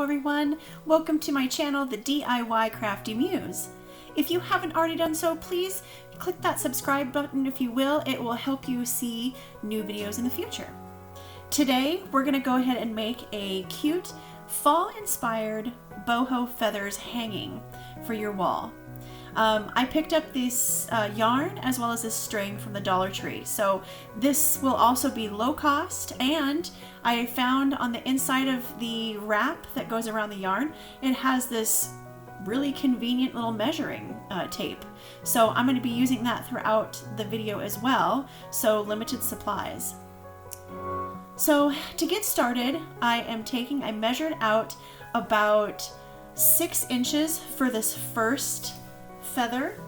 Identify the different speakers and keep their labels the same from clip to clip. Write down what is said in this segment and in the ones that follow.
Speaker 1: everyone, welcome to my channel, the DIY Crafty Muse. If you haven't already done so, please click that subscribe button if you will. It will help you see new videos in the future. Today we're going to go ahead and make a cute fall-inspired boho feathers hanging for your wall. I picked up this yarn as well as this string from the Dollar Tree. So this will also be low cost, and I found on the inside of the wrap that goes around the yarn, it has this really convenient little measuring tape. So I'm going to be using that throughout the video as well, so limited supplies. So to get started, I measured out about 6 inches for this first feather,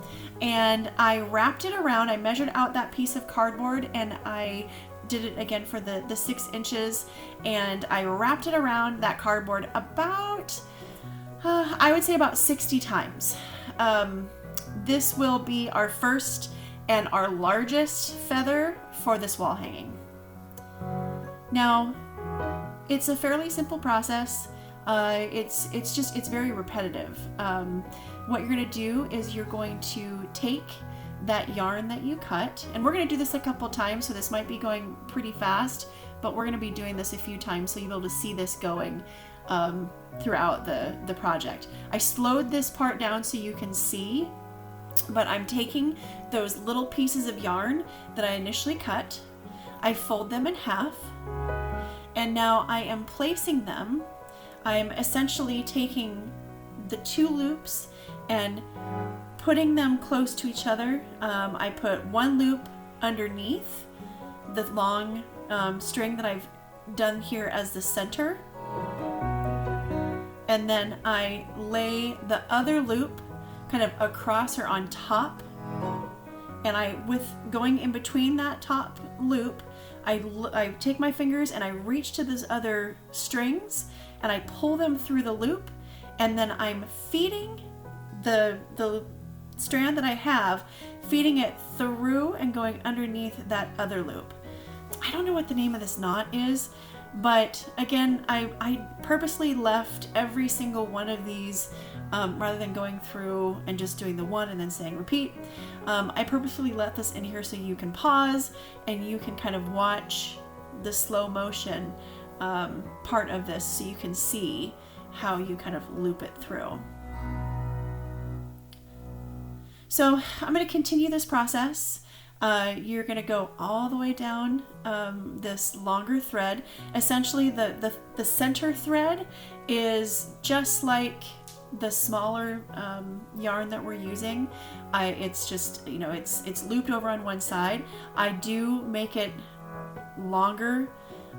Speaker 1: and I wrapped it around. I measured out that piece of cardboard and I did it again for the 6 inches, and I wrapped it around that cardboard about I would say about 60 times. This will be our first and our largest feather for this wall hanging. Now, it's a fairly simple process. It's very repetitive. What you're going to do is you're going to take that yarn that you cut, and we're going to do this a couple times, so this might be going pretty fast, but we're going to be doing this a few times so you'll be able to see this going throughout the project. I slowed this part down so you can see, but I'm taking those little pieces of yarn that I initially cut, I fold them in half, and now I am placing them. I'm essentially taking the 2 loops and putting them close to each other. I put 1 loop underneath the long string that I've done here as the center, and then I lay the other loop kind of across or on top, and with going in between that top loop, I take my fingers and I reach to those other strings and I pull them through the loop, and then I'm feeding the strand that I have, feeding it through and going underneath that other loop. I don't know what the name of this knot is, but again, I purposely left every single one of these, rather than going through and just doing the one and then saying repeat. I purposefully let this in here so you can pause and you can kind of watch the slow motion part of this so you can see how you kind of loop it through. So I'm going to continue this process. You're going to go all the way down this longer thread. Essentially the center thread is just like the smaller yarn that we're using. It's just, you know, it's looped over on one side. I do make it longer.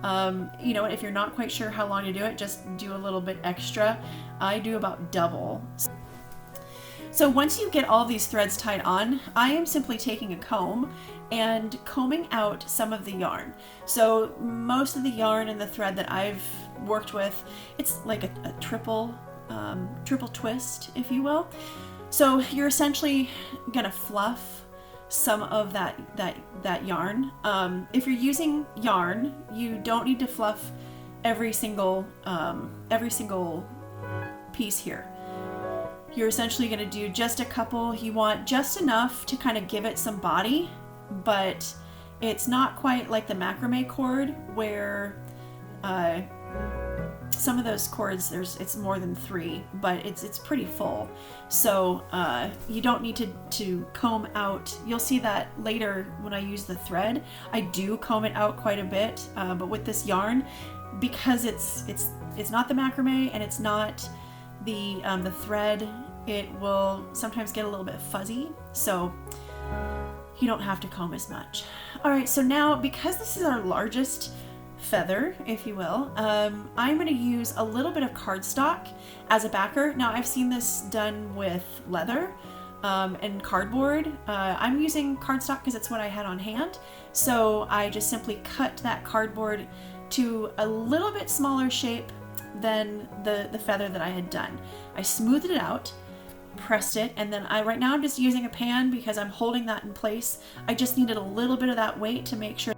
Speaker 1: You know, if you're not quite sure how long to do it, just do a little bit extra. I do about double. So once you get all these threads tied on, I am simply taking a comb and combing out some of the yarn. So most of the yarn and the thread that I've worked with, it's like a triple twist, if you will. So you're essentially gonna fluff some of that yarn. If you're using yarn, you don't need to fluff every single piece here. You're essentially going to do just a couple. You want just enough to kind of give it some body, but it's not quite like the macrame cord where some of those cords it's more than 3, but it's pretty full. So you don't need to comb out. You'll see that later when I use the thread. I do comb it out quite a bit, but with this yarn, because it's not the macrame and it's not the thread, it will sometimes get a little bit fuzzy, so you don't have to comb as much. All right, so now because this is our largest feather, if you will, I'm going to use a little bit of cardstock as a backer. Now I've seen this done with leather and cardboard. I'm using cardstock because it's what I had on hand, so I just simply cut that cardboard to a little bit smaller shape than the feather that I had done. I smoothed it out, pressed it, and then right now I'm just using a pan because I'm holding that in place. I just needed a little bit of that weight to make sure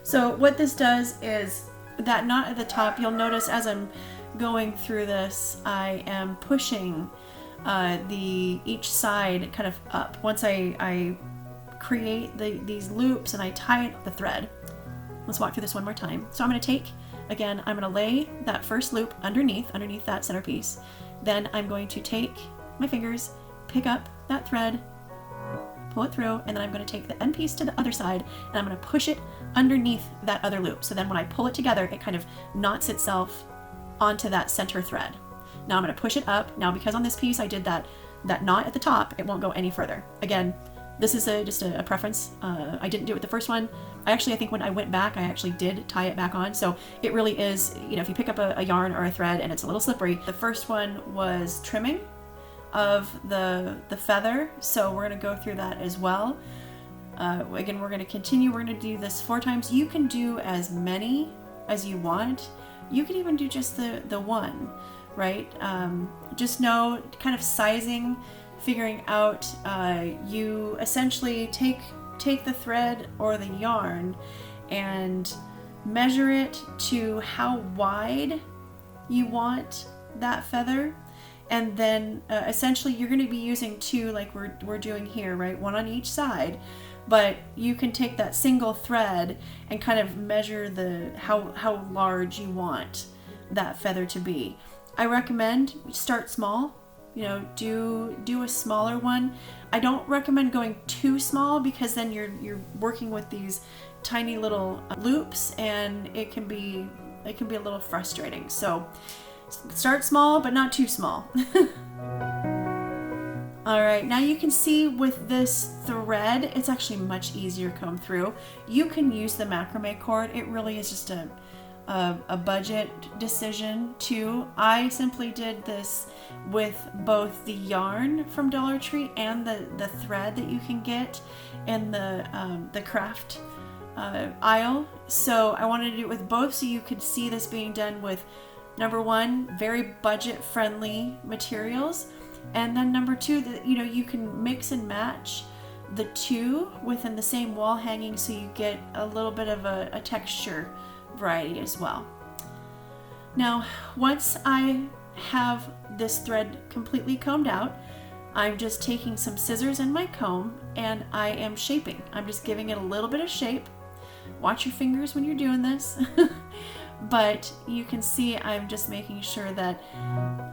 Speaker 1: So what this does is that knot at the top, you'll notice as I'm going through this, I am pushing each side kind of up. Once I create these loops and I tie the thread. Let's walk through this one more time. So I'm going to take, again, I'm going to lay that first loop underneath that centerpiece. Then I'm going to take my fingers, pick up that thread, pull it through, and then I'm going to take the end piece to the other side and I'm going to push it underneath that other loop. So then when I pull it together, it kind of knots itself onto that center thread. Now I'm going to push it up. Now because on this piece I did that knot at the top, it won't go any further. Again, this is just a preference. I didn't do it with the first one. I think when I went back, I actually did tie it back on. So it really is, if you pick up a yarn or a thread and it's a little slippery. The first one was trimming of the feather. So we're going to go through that as well. Again, we're going to continue. We're going to do this 4 times. You can do as many as you want. You can even do just the one, right? Just know kind of sizing, figuring out, you essentially take the thread or the yarn and measure it to how wide you want that feather, and then essentially you're going to be using 2 like we're doing here, right? 1 on each side, but you can take that single thread and kind of measure how large you want that feather to be. I recommend start small. Do a smaller one. I don't recommend going too small because then you're working with these tiny little loops and it can be a little frustrating. So start small, but not too small. All right, now you can see with this thread, it's actually much easier to comb through. You can use the macrame cord. It really is just a budget decision too. I simply did this with both the yarn from Dollar Tree and the thread that you can get in the craft aisle. So I wanted to do it with both so you could see this being done with, number 1, very budget friendly materials, and then number 2, that you can mix and match the 2 within the same wall hanging so you get a little bit of a texture variety as well. Now, once I have this thread completely combed out, I'm just taking some scissors and my comb and I am shaping. I'm just giving it a little bit of shape. Watch your fingers when you're doing this. But you can see I'm just making sure that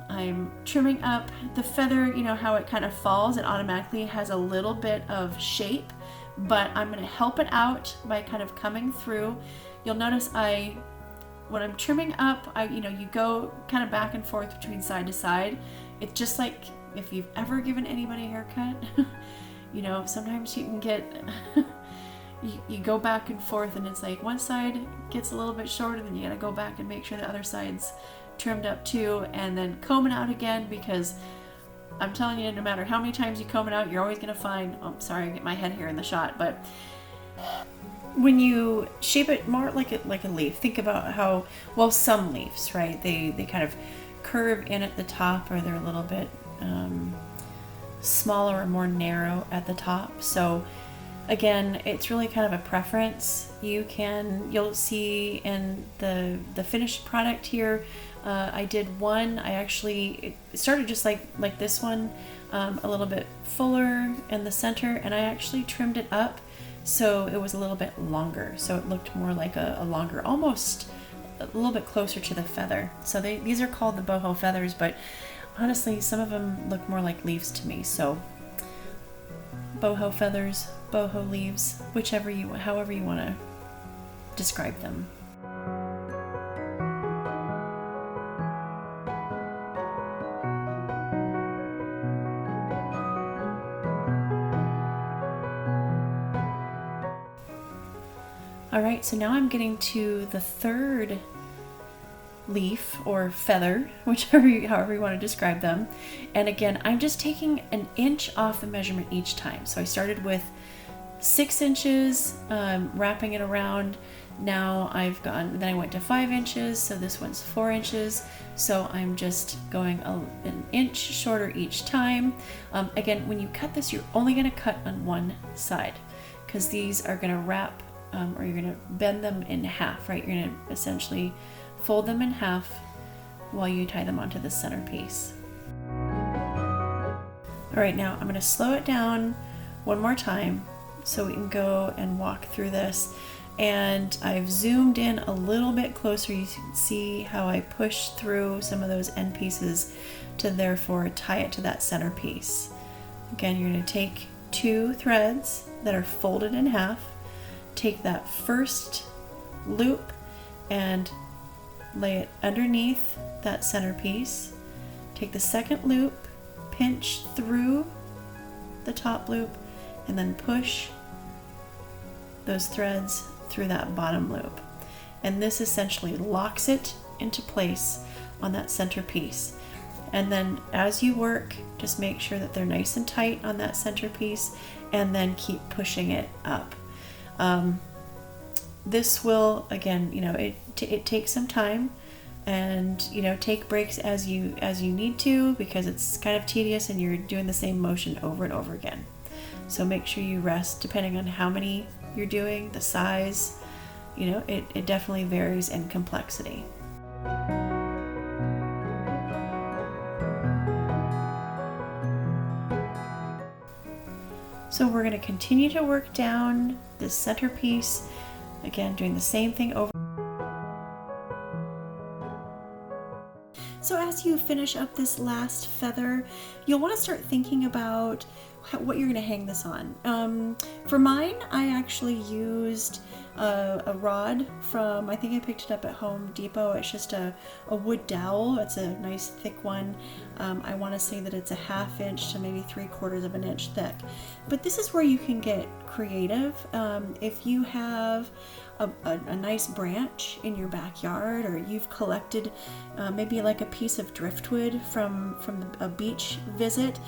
Speaker 1: I'm trimming up the feather. How it kind of falls, it automatically has a little bit of shape, but I'm going to help it out by kind of coming through. You'll notice when I'm trimming up, you go kind of back and forth between side to side. It's just like if you've ever given anybody a haircut, sometimes you can get, you go back and forth and it's like one side gets a little bit shorter, then you gotta go back and make sure the other side's trimmed up too, and then comb it out again, because I'm telling you, no matter how many times you comb it out, you're always gonna find, oh, sorry, I get my head here in the shot, but when you shape it more like a leaf, think about how, well, some leaves, right? They kind of curve in at the top, or they're a little bit smaller or more narrow at the top. So again, it's really kind of a preference. You'll see in the finished product here, I did one. It started just like this one, a little bit fuller in the center, and I actually trimmed it up so it was a little bit longer, so it looked more like a longer, almost a little bit closer to the feather. So these are called the boho feathers, but honestly some of them look more like leaves to me. So boho feathers, boho leaves, however you want to describe them. All right, so now I'm getting to the third leaf or feather, however you want to describe them. And again, I'm just taking an inch off the measurement each time. So I started with 6 inches, wrapping it around. Now then I went to 5 inches, so this one's 4 inches. So I'm just going an inch shorter each time. Again, when you cut this, you're only going to cut on one side, because these are going to wrap or you're going to bend them in half, right? You're going to essentially fold them in half while you tie them onto the centerpiece. All right, now I'm going to slow it down one more time so we can go and walk through this. And I've zoomed in a little bit closer. You can see how I push through some of those end pieces to therefore tie it to that centerpiece. Again, you're going to take 2 threads that are folded in half, take that first loop and lay it underneath that centerpiece, take the second loop, pinch through the top loop, and then push those threads through that bottom loop. And this essentially locks it into place on that centerpiece. And then as you work, just make sure that they're nice and tight on that centerpiece, and then keep pushing it up. This will, again, it takes some time, and take breaks as you need to, because it's kind of tedious and you're doing the same motion over and over again. So make sure you rest depending on how many you're doing, the size, it definitely varies in complexity. So we're going to continue to work down this centerpiece, again doing the same thing over. So as you finish up this last feather, you'll want to start thinking about what you're going to hang this on. For mine, I actually used a rod from, I think I picked it up at Home Depot. It's just a wood dowel. It's a nice thick one. I want to say that it's a 1/2 inch to maybe 3/4 of an inch thick. But this is where you can get creative. If you have a nice branch in your backyard, or you've collected maybe like a piece of driftwood from a beach visit,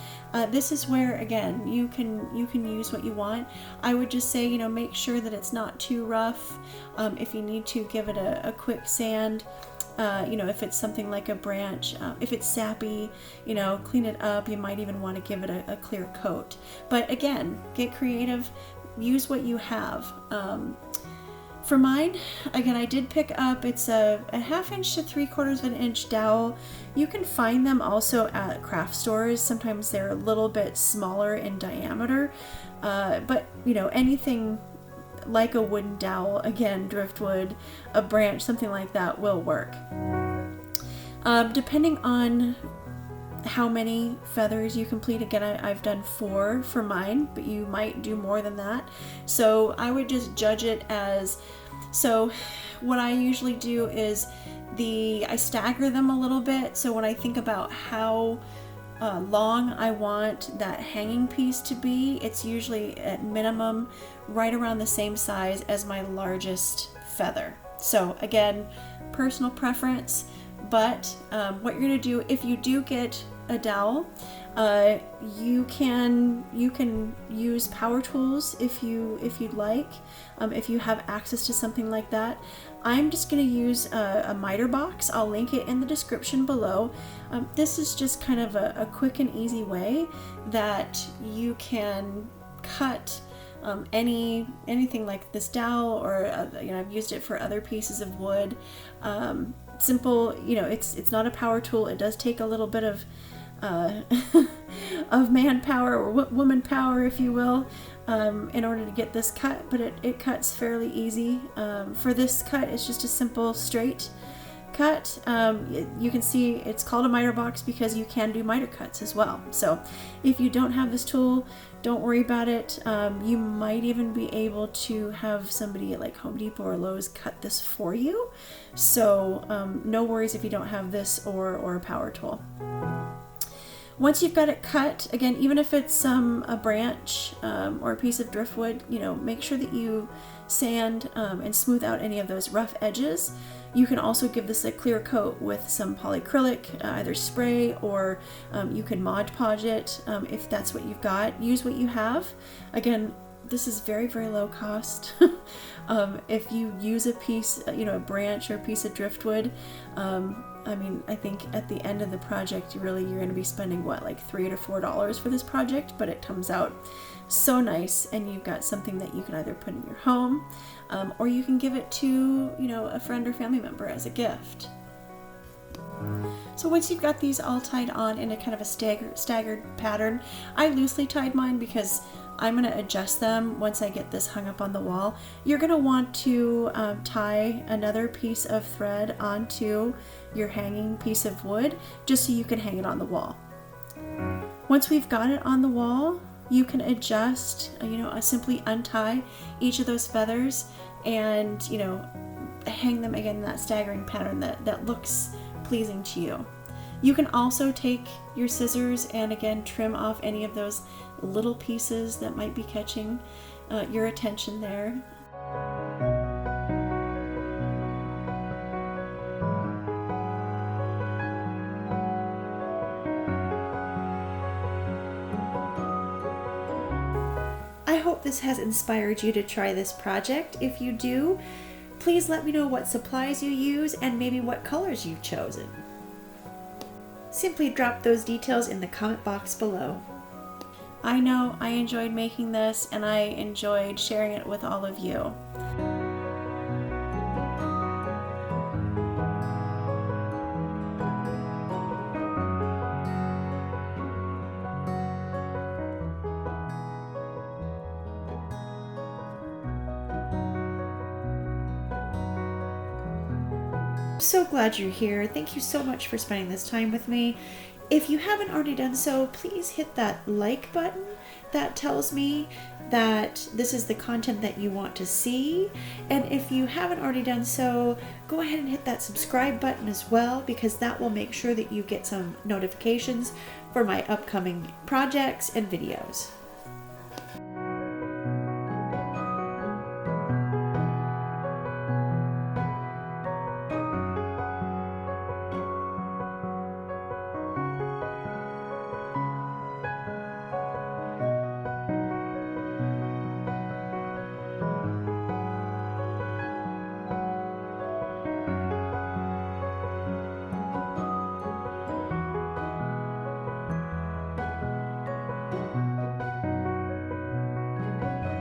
Speaker 1: this is where, again, you can use what you want. I would just say, make sure that it's not too rough. If you need to, give it a quick sand. If it's something like a branch, if it's sappy, clean it up. You might even want to give it a clear coat. But again, get creative, use what you have. For mine, again, I did pick up, it's a 1/2 inch to 3/4 of an inch dowel. You can find them also at craft stores. Sometimes they're a little bit smaller in diameter, but anything like a wooden dowel, again, driftwood, a branch, something like that will work. Depending on how many feathers you complete, again, I've done 4 for mine, but you might do more than that. So I would just judge it as, so what I usually do is I stagger them a little bit. So when I think about how long I want that hanging piece to be, it's usually at minimum right around the same size as my largest feather. So again, personal preference, but what you're going to do, if you do get a dowel, you can use power tools if you'd like, if you have access to something like that. I'm just going to use a miter box. I'll link it in the description below. This is just kind of a quick and easy way that you can cut anything like this dowel, or I've used it for other pieces of wood. Simple, it's not a power tool. It does take a little bit of of manpower, or woman power, if you will, in order to get this cut, but it cuts fairly easy. For this cut, it's just a simple straight cut. You can see it's called a miter box because you can do miter cuts as well. So if you don't have this tool, don't worry about it. You might even be able to have somebody at like Home Depot or Lowe's cut this for you. So no worries if you don't have this or a power tool. Once you've got it cut, again, even if it's a branch or a piece of driftwood, make sure that you sand and smooth out any of those rough edges. You can also give this a clear coat with some polyacrylic, either spray, or you can Mod Podge it if that's what you've got. Use what you have. Again, this is very, very low cost. If you use a piece, a branch or a piece of driftwood, I mean, I think at the end of the project, you're going to be spending what, like $3 to $4 for this project, but it comes out so nice, and you've got something that you can either put in your home, or you can give it to, a friend or family member as a gift. So once you've got these all tied on in a kind of a staggered pattern, I loosely tied mine because I'm going to adjust them once I get this hung up on the wall. You're going to want to tie another piece of thread onto your hanging piece of wood just so you can hang it on the wall. Once we've got it on the wall, you can adjust, simply untie each of those feathers and, hang them again in that staggering pattern that looks pleasing to you. You can also take your scissors and again trim off any of those little pieces that might be catching your attention there. I hope this has inspired you to try this project. If you do, please let me know what supplies you use and maybe what colors you've chosen. Simply drop those details in the comment box below. I know I enjoyed making this, and I enjoyed sharing it with all of you. So glad you're here. Thank you so much for spending this time with me. If you haven't already done so, please hit that like button. That tells me that this is the content that you want to see. And if you haven't already done so, go ahead and hit that subscribe button as well, because that will make sure that you get some notifications for my upcoming projects and videos.